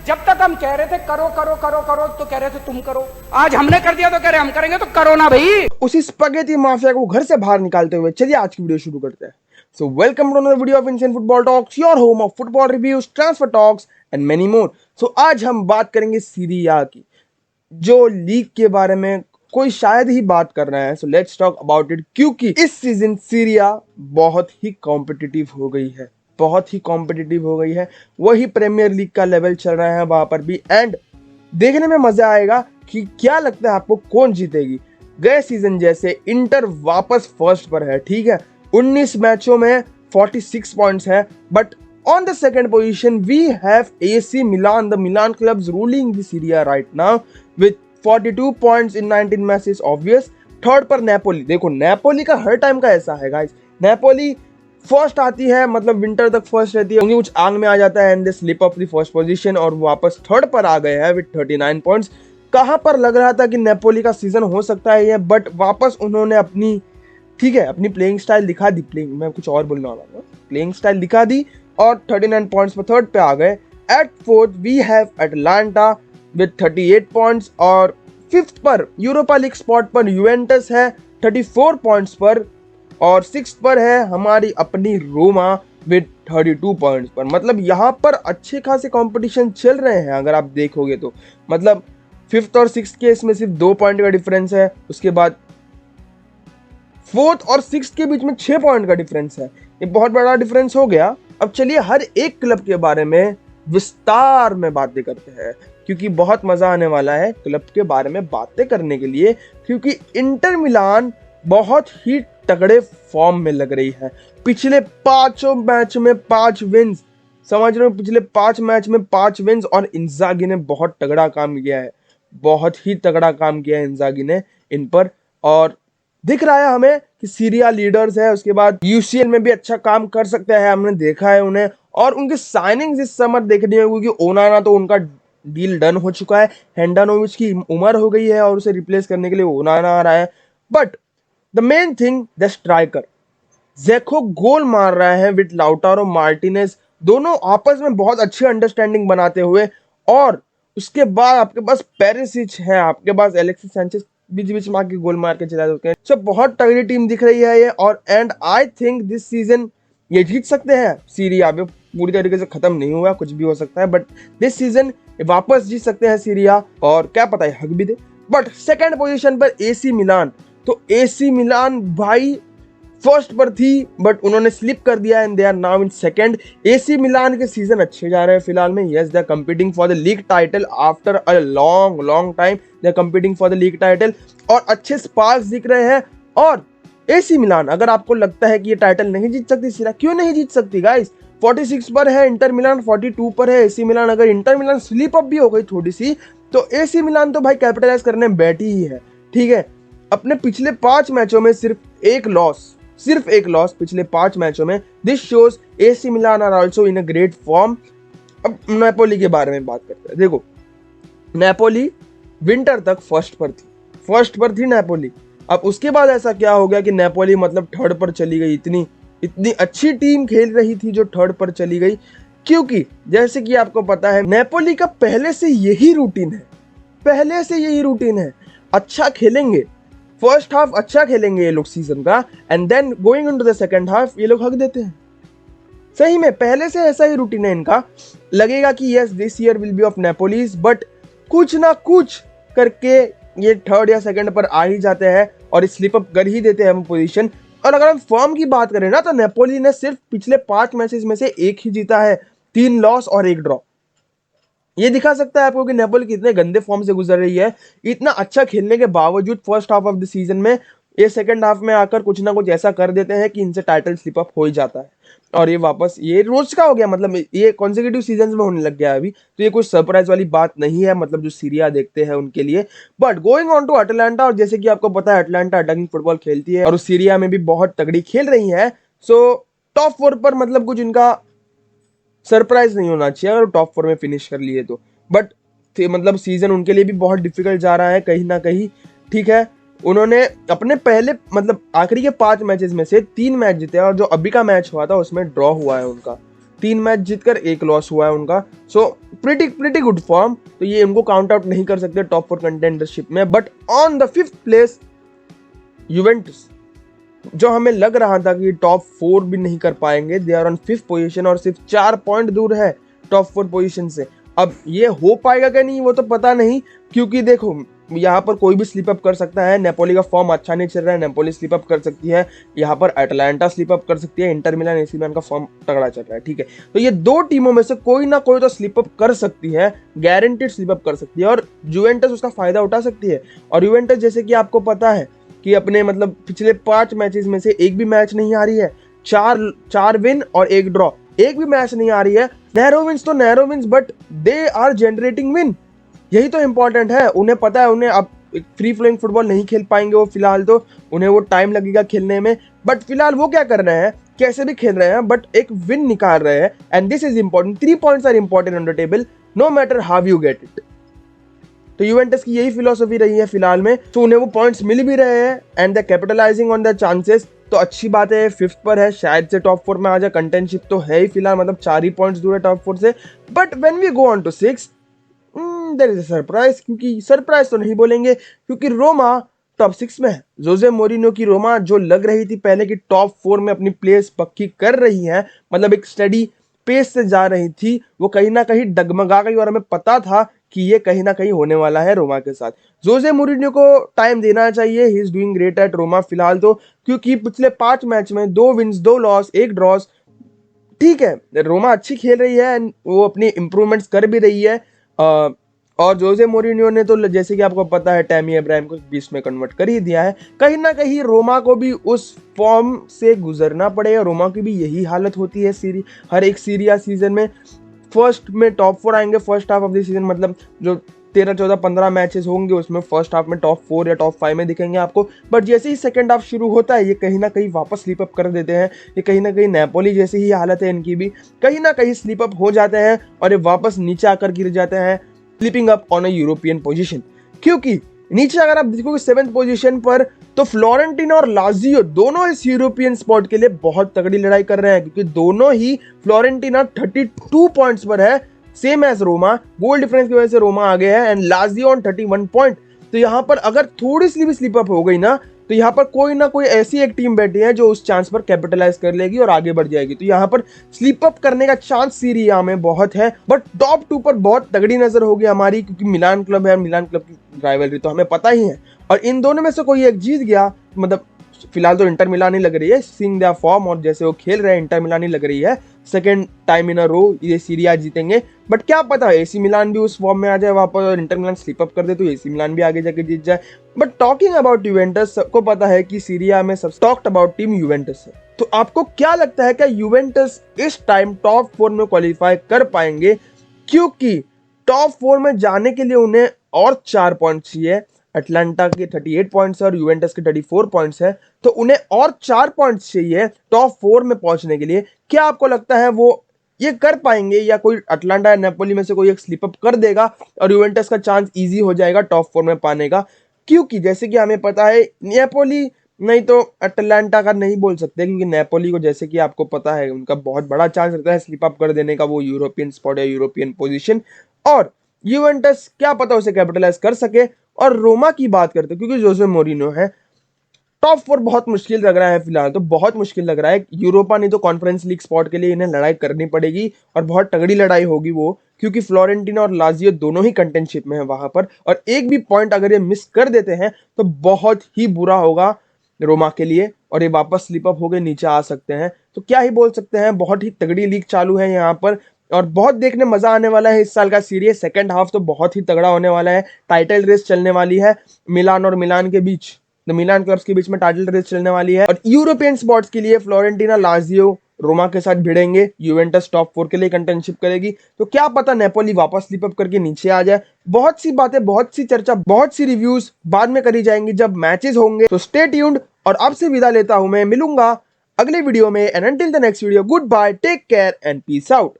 जब तक हम कह रहे थे करो करो करो करो तो कह रहे थे तुम करो, आज हमने कर दिया तो कह रहे हम करेंगे, तो करो ना भाई। उसी स्पगेटी माफिया को घर से बाहर निकालते हुए चलिए आज की वीडियो शुरू करते हैं। So welcome to another video of Indian football talks, your home of football reviews, transfer talks and many more. So आज हम बात करेंगे सीरी आ की, जो लीग के बारे में कोई शायद ही बात कर रहा है। So let's talk about it, क्योंकि इस सीजन सीरी आ बहुत ही कॉम्पिटिटिव हो गई है, बहुत ही कॉम्पिटिटिव हो गई है। वही प्रीमियर लीग का लेवल चल रहा है वहां पर भी, एंड देखने में मजा आएगा कि क्या लगता है आपको कौन जीतेगी। गए सीजन जैसे इंटर वापस फर्स्ट पर है, ठीक है, 19 मैचों में 46 पॉइंट्स है, but on the second position we have AC Milan, the Milan clubs ruling the Serie A right now with 42 points in 19 matches. Obvious third पर नेपोली। देखो नेपोली का हर टाइम का ऐसा है गाइस, नेपोली फर्स्ट आती है, मतलब विंटर तक फर्स्ट रहती है, क्योंकि कुछ आंग में आ जाता है and they slip up the first position और वापस थर्ड पर आ गए हैं विद 39 पॉइंट्स। कहां पर लग रहा था कि नेपोली का सीजन हो सकता है ये, बट वापस उन्होंने अपनी, ठीक है, अपनी प्लेइंग स्टाइल दिखा दी। मैं कुछ और बोलने वाला हूं, प्लेइंग स्टाइल दिखा दी और 39 पॉइंट्स पर थर्ड पे आ गए। At fourth we have Atalanta with 38 points और फिफ्थ पर यूरोपा लीग स्पॉट पर यूवेंटस है 34 पॉइंट्स पर, और सिक्स्थ पर है हमारी अपनी रोमा विद 32 पॉइंट्स पर। मतलब यहाँ पर अच्छे खासे कंपटीशन चल रहे हैं अगर आप देखोगे तो। मतलब फिफ्थ और सिक्स्थ के इसमें सिर्फ 2 पॉइंट का डिफरेंस है, उसके बाद फोर्थ और सिक्स्थ के बीच में 6 पॉइंट का डिफरेंस है। ये बहुत बड़ा डिफरेंस हो गया। अब चलिए हर एक क्लब के बारे में विस्तार में बातें करते हैं, क्योंकि बहुत मजा आने वाला है क्लब के बारे में बातें करने के लिए, क्योंकि इंटर मिलान बहुत ही तगड़े फॉर्म में लग रही है। पिछले 5 मैच में 5 विन्स, समझ रहे हो, पिछले 5 मैच में 5 विन्स, और इंजागी ने बहुत तगड़ा काम किया है, बहुत ही तगड़ा काम किया है इंजागी ने इन पर। और दिख रहा है हमें कि सीरी आ लीडर्स है, उसके बाद UCL में भी अच्छा काम कर सकते हैं, हमने देखा है उन्हें। और उनके साइनिंग्स इस समर देखनी होगी, क्योंकि ओनाना तो उनका डील डन हो चुका है, हैंडानोविच की उम्र हो गई है और उसे रिप्लेस करने के लिए ओनाना आ रहा है। But the main thing, the striker जेको गोल मार रहा है विद लाउटारो मार्टिनेज, दोनों आपस में बहुत अच्छी अंडरस्टैंडिंग बनाते हुए। और उसके बाद आपके पास पेरिसिच है, आपके पास एलेक्सिस सैंचेज बीच बीच में आके गोल मार के चला जाते हैं। सब बहुत तगड़ी टीम दिख रही है ये, और and I think this season ये जीत सकते हैं। सीरी आ पूरी तरीके से खत्म नहीं हुआ, कुछ भी हो सकता है, बट दिस सीजन वापस जीत सकते हैं सीरी आ, और क्या पता है हक भी दे। बट सेकेंड पोजिशन पर AC मिलान, तो AC मिलान भाई फर्स्ट पर थी, बट उन्होंने स्लिप कर दिया and they are now in second. AC Milan के सीजन अच्छे जा रहे हैं फिलहाल में। Yes, they are competing for the league title after a long time, they are competing for the league title, और अच्छे स्पार्क्स दिख रहे हैं। और AC मिलान, अगर आपको लगता है कि ये टाइटल नहीं जीत सकती सीरी आ, क्यों नहीं जीत सकती गाइस? 46 पर है इंटर मिलान, 42 पर है AC मिलान। अगर इंटर मिलान स्लिप अप भी हो गई थोड़ी सी, तो AC मिलान तो भाई कैपिटलाइज करने में बैठी ही है, ठीक है। अपने पिछले 5 मैचों में सिर्फ एक लॉस पिछले 5 मैचों में। This shows AC Milan are also in a great form. अब नेपोली के बारे में बात करते हैं। देखो नेपोली विंटर तक फर्स्ट पर थी नेपोली। अब उसके बाद ऐसा क्या हो गया कि नेपोली मतलब थर्ड पर चली गई। इतनी अच्छी टीम खेल रही थी जो थर्ड पर चली गई, क्योंकि जैसे कि आपको पता है नेपोली का पहले से यही रूटीन है, अच्छा खेलेंगे, फर्स्ट हाफ अच्छा खेलेंगे ये लोग सीजन का, and then going into the second half ये लोग हक देते हैं। सही में पहले से ऐसा ही रूटीन है इनका। लगेगा कि yes this year will be of Napoli's, but कुछ ना कुछ करके ये थर्ड या सेकंड पर आ ही जाते हैं और स्लिप अप कर ही देते हैं पोजीशन। और अगर हम फॉर्म की बात करें ना, तो नेपोली ने सिर्फ पिछले 5 मैचेस में से 1 ही जीता है, 3 लॉस और 1 ड्रॉ। ये दिखा सकता है आपको कि नेपोली कितने गंदे फॉर्म से गुजर रही है। इतना अच्छा खेलने के बावजूद first half of the season में ये सेकंड हाफ में आकर कुछ ना कुछ ऐसा कर देते हैं कि इनसे टाइटल स्लिप अप हो ही जाता है, और ये वापस ये रोज का हो गया। मतलब ये कॉन्सेक्यूटिव सीजन में होने लग गया है अभी, तो ये कुछ सरप्राइज वाली बात नहीं है, मतलब जो सीरी आ देखते हैं उनके लिए। But going on to Atlanta, और जैसे कि आपको पता है अटलांटा अटैकिंग फुटबॉल खेलती है और सीरी आ में भी बहुत तगड़ी खेल रही है। सो टॉप 4 पर मतलब कुछ इनका सरप्राइज नहीं होना चाहिए अगर टॉप 4 में फिनिश कर लिए तो। बट मतलब सीजन उनके लिए भी बहुत डिफिकल्ट जा रहा है कहीं ना कहीं, ठीक है। उन्होंने अपने पहले मतलब आखिरी के 5 मैचेस में से 3 मैच जीते, और जो अभी का मैच हुआ था उसमें ड्रॉ हुआ है उनका। 3 मैच जीतकर 1 लॉस हुआ है उनका। सो प्रिटी गुड फॉर्म, तो ये उनको काउंट आउट नहीं कर सकते टॉप 4 कंटेंडरशिप में। But on the 5th place Juventus, जो हमें लग रहा था कि टॉप 4 भी नहीं कर पाएंगे, they are on 5th position और सिर्फ 4 पॉइंट दूर है टॉप 4 पोजीशन से। अब ये हो पाएगा क्या नहीं वो तो पता नहीं, क्योंकि देखो यहाँ पर कोई भी स्लिप अप कर सकता है। नेपोली का फॉर्म अच्छा नहीं चल रहा है, नेपोली स्लिप अप कर सकती है। यहाँ पर अटलांटा स्लिप अप कर सकती है, इंटर मिलान, एसी मिलान का फॉर्म तगड़ा चल रहा है, ठीक है। तो ये 2 टीमों में से कोई ना कोई तो स्लिप अप कर सकती है, गारंटेड स्लिप अप कर सकती है, और यूवेंटस उसका फायदा उठा सकती है। और यूवेंटस जैसे कि आपको पता है कि अपने मतलब पिछले 5 मैचेस में से एक भी मैच नहीं आ रही है, 4 विन और 1 ड्रॉ, एक भी मैच नहीं आ रही है। नैरो विंस तो narrow wins, but they are generating win, यही तो इंपॉर्टेंट है। उन्हें पता है उन्हें अब फ्री फ्लोइंग फुटबॉल नहीं खेल पाएंगे वो फिलहाल, तो उन्हें वो टाइम लगेगा खेलने में। बट फिलहाल वो क्या कर रहे हैं, कैसे भी खेल रहे हैं बट एक विन निकाल रहे हैं, and this is important. 3 points are important on the table, no matter how you get it. तो यूवेंटस की यही फिलॉसफी रही है फिलहाल में, तो उन्हें वो पॉइंट्स मिल भी रहे हैं and they capitalising on the chances. तो अच्छी बात है, 5th पर है, शायद से टॉप 4 में आ जाए। कंटेंटशिप तो है ही फिलहाल, मतलब 4 ही पॉइंट्स दूर है टॉप 4 से। But when we go on to 6 there is a surprise, क्योंकि सरप्राइज तो नहीं बोलेंगे क्योंकि रोमा टॉप 6 में है। जोसे मोरिनो की रोमा जो लग रही थी पहले कि टॉप 4 में अपनी प्लेस पक्की कर रही है, मतलब एक स्टडी पेस से जा रही थी, वो कहीं ना कहीं डगमगा गई और हमें पता था कि ये कहीं ना कहीं होने वाला है रोमा के साथ। जोसे मोरिनो को टाइम देना चाहिए, he is doing great at Roma फिलहाल तो, क्योंकि पिछले 5 मैच में 2 विन्स 2 लॉस 1 ड्रॉस, ठीक है। रोमा अच्छी खेल रही है एंड वो अपनी इंप्रूवमेंट्स कर भी रही है। और जोसे मोरिनियो ने तो जैसे कि आपको पता है टैमी अब्राहम को 20 में कन्वर्ट कर ही दिया है। कहीं ना कहीं रोमा को भी उस फॉर्म से गुजरना पड़ेगा। रोमा की भी यही हालत होती है हर एक सीरिया सीजन में। फर्स्ट में टॉप 4 आएंगे first half of the season, मतलब जो 13, 14, 15 मैचेस होंगे उसमें फर्स्ट हाफ में टॉप 4 या टॉप 5 में दिखेंगे आपको। बट जैसे ही सेकंड हाफ शुरू होता है ये कहीं ना कहीं वापस स्लिप अप कर देते हैं। ये कहीं ना कहीं नेपोली जैसी ही हालत है इनकी भी, कहीं ना कहीं स्लिप अप हो जाते हैं और ये वापस नीचे आकर गिर जाते हैं, slipping up on a European position. क्योंकि नीचे अगर आप देखोगे 7th पोजीशन पर, तो फ्लोरेंटीना और लाजियो दोनों इस यूरोपियन स्पॉट के लिए बहुत तगड़ी लड़ाई कर रहे हैं, क्योंकि दोनों ही फ्लोरेंटीना 32 पॉइंट्स पर है, same as Roma. Goal difference की वजह से रोमा आगे है एंड लाजियो ऑन 31 पॉइंट। तो यहाँ पर अगर थोड़ी सी भी स्लिप अप हो गई ना, तो यहाँ पर कोई ना कोई ऐसी एक टीम बैठी है जो उस चांस पर कैपिटलाइज कर लेगी और आगे बढ़ जाएगी। तो यहाँ पर स्लिप अप करने का चांस सीरिया में बहुत है। बट टॉप 2 पर बहुत तगड़ी नजर होगी हमारी, क्योंकि मिलान क्लब है, मिलान क्लब की राइवलरी तो हमें पता ही है। और इन दोनों में से कोई एक जीत गया, मतलब फिलहाल तो इंटर मिलान ही लग रही है, सीइंग देयर फॉर्म और जैसे वो खेल रहे हैं इंटर मिलान ही लग रही है। सेकंड टाइम इन अ रो ये सीरिया जीतेंगे। बट क्या पता एसी मिलान भी उस फॉर्म में आ जाए वापस और इंटर मिलान स्लिप अप कर दे तो एसी मिलान भी आगे जाके जीत जाए। बट टॉकिंग अबाउट यूवेंटस, सबको पता है कि सीरिया में सब टॉक्ड अबाउट टीम यूवेंटस है। तो आपको क्या लगता है क्या यूवेंटस इस टाइम टॉप 4 में क्वालिफाई कर पाएंगे? क्योंकि टॉप 4 में जाने के लिए उन्हें और 4 पॉइंट चाहिए। अटलांटा के 38 पॉइंट्स है और यूवेंटस के 34 पॉइंट्स है, तो उन्हें और 4 पॉइंट्स चाहिए टॉप 4 में पहुंचने के लिए। क्या आपको लगता है वो ये कर पाएंगे, या कोई अटलांटा या नेपोली में से कोई एक स्लिप अप कर देगा और यूवेंटस का चांस इजी हो जाएगा टॉप 4 में पाने का? क्योंकि जैसे कि हमें पता है नेपोली नहीं तो अटलांटा का नहीं बोल सकते, क्योंकि नेपोली को जैसे कि आपको पता है उनका बहुत बड़ा चांस रहता है स्लिप अप कर देने का, वो यूरोपियन स्पॉट या यूरोपियन पोजीशन। और यूवेंटस क्या पता उसे कैपिटलाइज कर सके। और रोमा की बात करते हैं, क्योंकि जोसे मोरिनो है, टॉप 4 बहुत मुश्किल लग रहा है फिलहाल, तो बहुत मुश्किल लग रहा है। यूरोपा नहीं तो कॉन्फ्रेंस लीग स्पॉट के लिए इन्हें लड़ाई करनी पड़ेगी और बहुत तगड़ी लड़ाई होगी वो, क्योंकि फ्लोरेंटीना और लाजियो दोनों ही कंटेंटशिप में है वहां पर। और एक भी पॉइंट अगर ये मिस कर देते हैं तो बहुत ही बुरा होगा रोमा के लिए और ये वापस स्लिप अप होकर नीचे आ सकते हैं। तो क्या ही बोल सकते हैं, बहुत ही तगड़ी लीग चालू है यहाँ पर और बहुत देखने मजा आने वाला है इस साल का सीरीज। सेकंड हाफ तो बहुत ही तगड़ा होने वाला है, टाइटल रेस चलने वाली है मिलान और मिलान के बीच, द मिलान क्लब्स के बीच में टाइटल रेस चलने वाली है। और यूरोपियन स्पॉट्स के लिए फ्लोरेंटीना, लाजियो, रोमा के साथ भिड़ेंगे। यूवेंटस टॉप 4 के लिए कंटेंटशिप करेगी, तो क्या पता नेपोली वापस स्लिप अप करके नीचे आ जाए। बहुत सी बातें, बहुत सी चर्चा, बहुत सी रिव्यूज बाद में करी जाएंगी जब मैचेस होंगे। तो स्टे ट्यून्ड और अब से विदा लेता हूं मैं, मिलूंगा अगले वीडियो में। And until the next video, goodbye, take care and peace out.